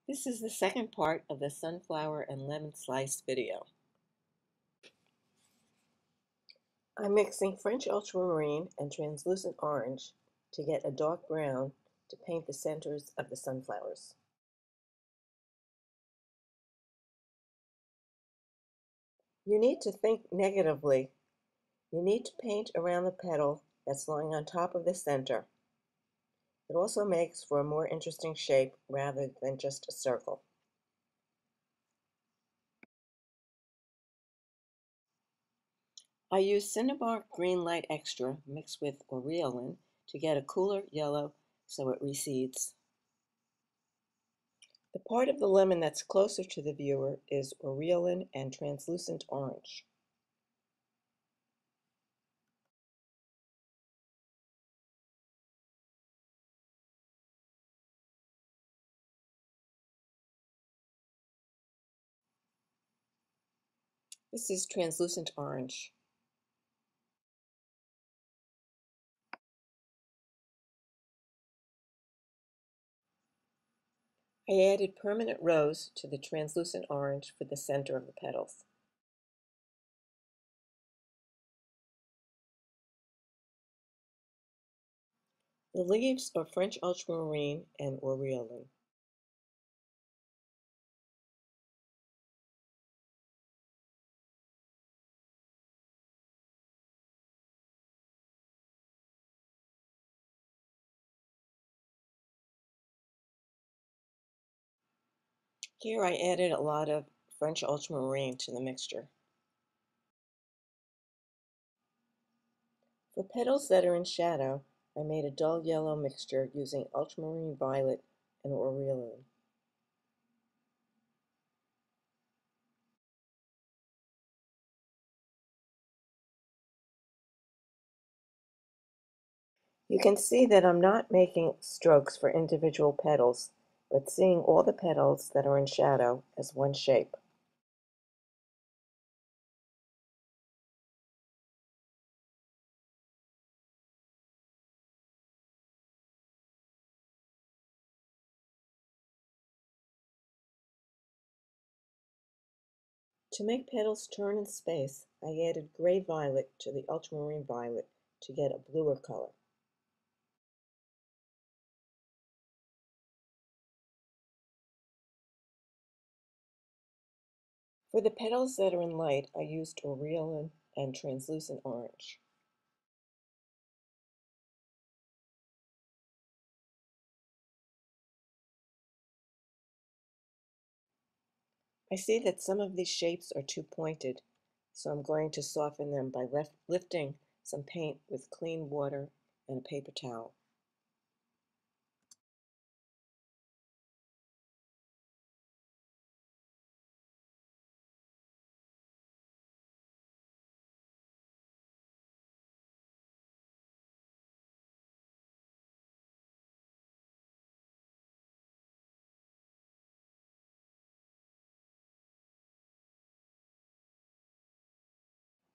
This is the second part of the sunflower and lemon slice video. I'm mixing French ultramarine and translucent orange to get a dark brown to paint the centers of the sunflowers. You need to think negatively. You need to paint around the petal that's lying on top of the center. It also makes for a more interesting shape rather than just a circle. I use Cinnabar Green Light Extra mixed with Aureolin to get a cooler yellow so it recedes. The part of the lemon that's closer to the viewer is Aureolin and translucent orange. This is translucent orange. I added permanent rose to the translucent orange for the center of the petals. The leaves are French ultramarine and Aureolin. Here I added a lot of French ultramarine to the mixture. For petals that are in shadow, I made a dull yellow mixture using ultramarine violet and Aureolin. You can see that I'm not making strokes for individual petals, but seeing all the petals that are in shadow as one shape. To make petals turn in space, I added gray violet to the ultramarine violet to get a bluer color. For the petals that are in light, I used Aureolin and translucent orange. I see that some of these shapes are too pointed, so I'm going to soften them by lifting some paint with clean water and a paper towel.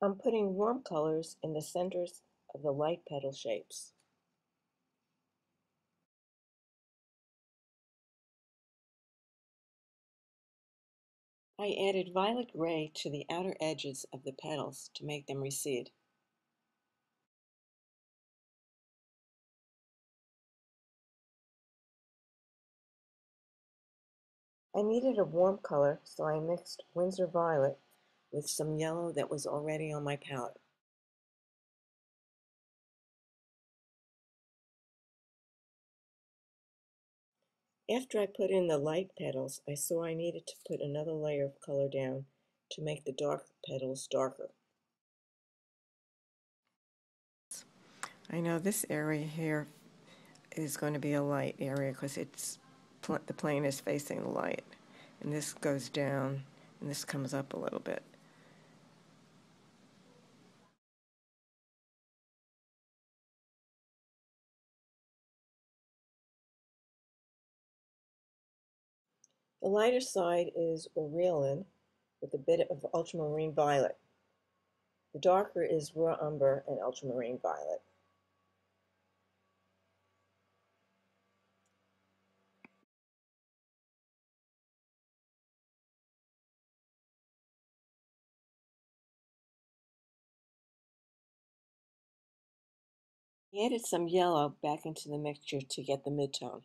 I'm putting warm colors in the centers of the light petal shapes. I added violet gray to the outer edges of the petals to make them recede. I needed a warm color, so I mixed Winsor Violet with some yellow that was already on my palette. After I put in the light petals, I saw I needed to put another layer of color down to make the dark petals darker. I know this area here is going to be a light area because the plane is facing the light, and this goes down and this comes up a little bit. The lighter side is Aureolin with a bit of ultramarine violet. The darker is raw umber and ultramarine violet. I added some yellow back into the mixture to get the midtone.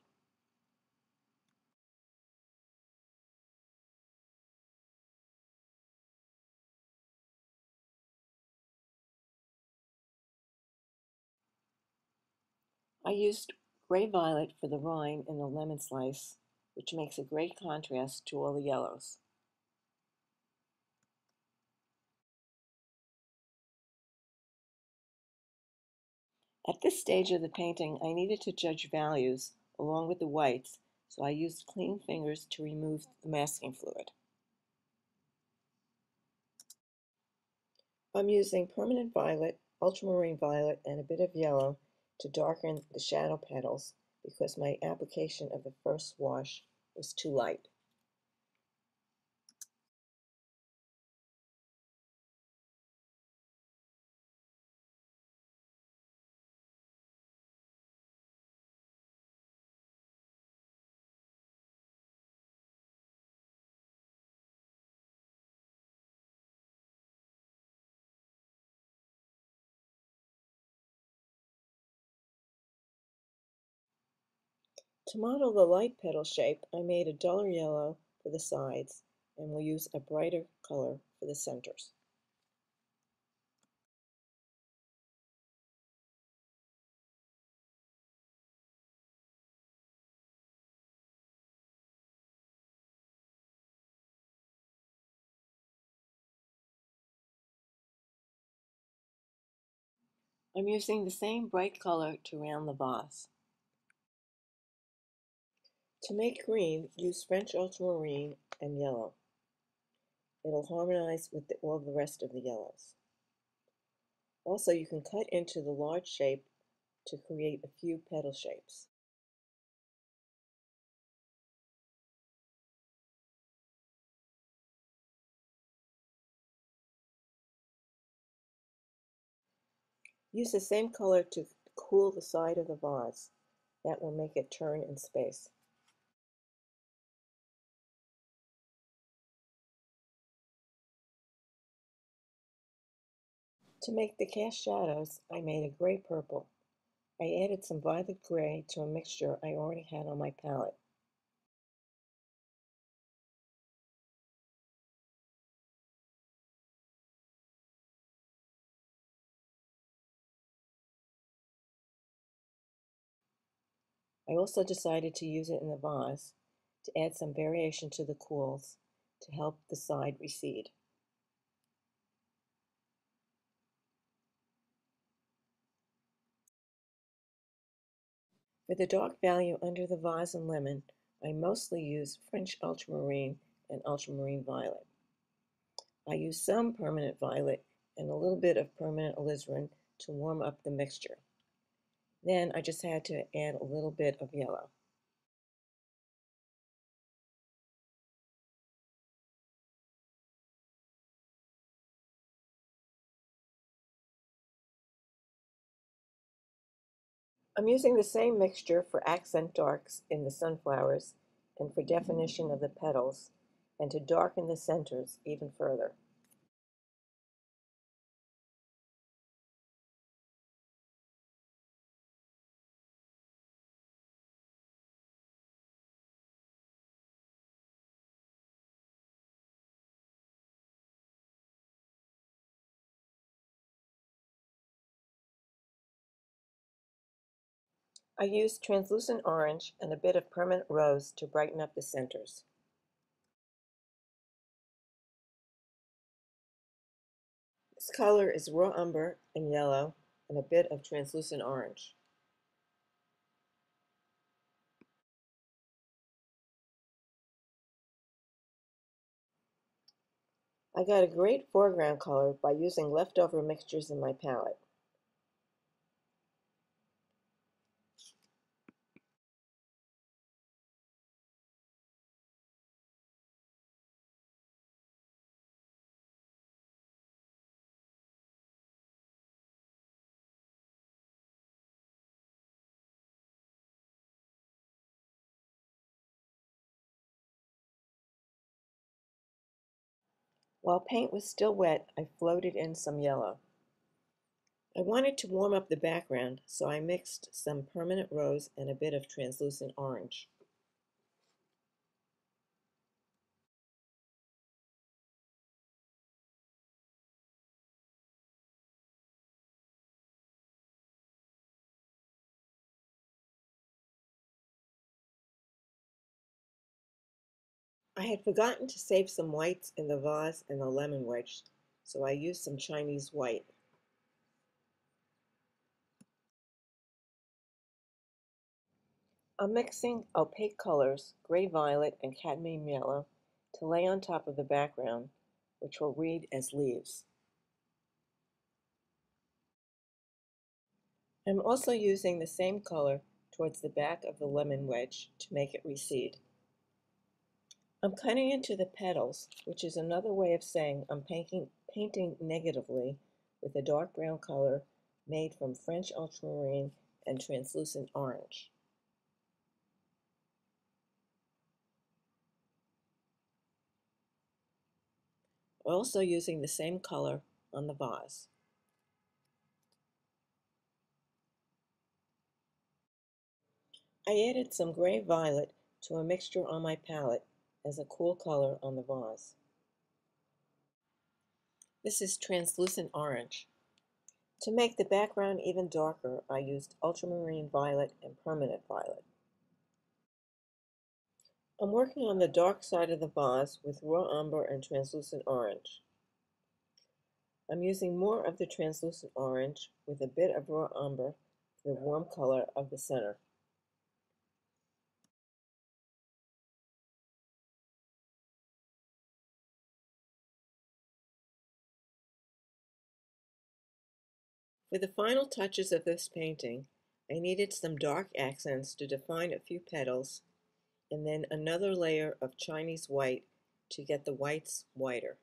I used gray violet for the rind in the lemon slice, which makes a great contrast to all the yellows. At this stage of the painting, I needed to judge values along with the whites, so I used clean fingers to remove the masking fluid. I'm using permanent violet, ultramarine violet, and a bit of yellow to darken the shadow petals because my application of the first wash was too light. To model the light petal shape, I made a duller yellow for the sides and will use a brighter color for the centers. I'm using the same bright color to round the vase. To make green, use French ultramarine and yellow. It'll harmonize with all the rest of the yellows. Also, you can cut into the large shape to create a few petal shapes. Use the same color to cool the side of the vase. That will make it turn in space. To make the cast shadows, I made a gray purple. I added some violet gray to a mixture I already had on my palette. I also decided to use it in the vase to add some variation to the cools to help the side recede. For the dark value under the vase and lemon, I mostly use French ultramarine and ultramarine violet. I use some permanent violet and a little bit of permanent alizarin to warm up the mixture. Then I just had to add a little bit of yellow. I'm using the same mixture for accent darks in the sunflowers and for definition of the petals and to darken the centers even further. I used translucent orange and a bit of permanent rose to brighten up the centers. This color is raw umber and yellow and a bit of translucent orange. I got a great foreground color by using leftover mixtures in my palette. While paint was still wet, I floated in some yellow. I wanted to warm up the background, so I mixed some permanent rose and a bit of translucent orange. I had forgotten to save some whites in the vase and the lemon wedge, so I used some Chinese white. I'm mixing opaque colors, gray violet and cadmium yellow, to lay on top of the background, which will read as leaves. I'm also using the same color towards the back of the lemon wedge to make it recede. I'm cutting into the petals, which is another way of saying I'm painting negatively with a dark brown color made from French ultramarine and translucent orange. Also using the same color on the vase. I added some gray violet to a mixture on my palette as a cool color on the vase. This is translucent orange. To make the background even darker, I used ultramarine violet and permanent violet. I'm working on the dark side of the vase with raw umber and translucent orange. I'm using more of the translucent orange with a bit of raw umber for the warm color of the center. For the final touches of this painting, I needed some dark accents to define a few petals, and then another layer of Chinese white to get the whites whiter.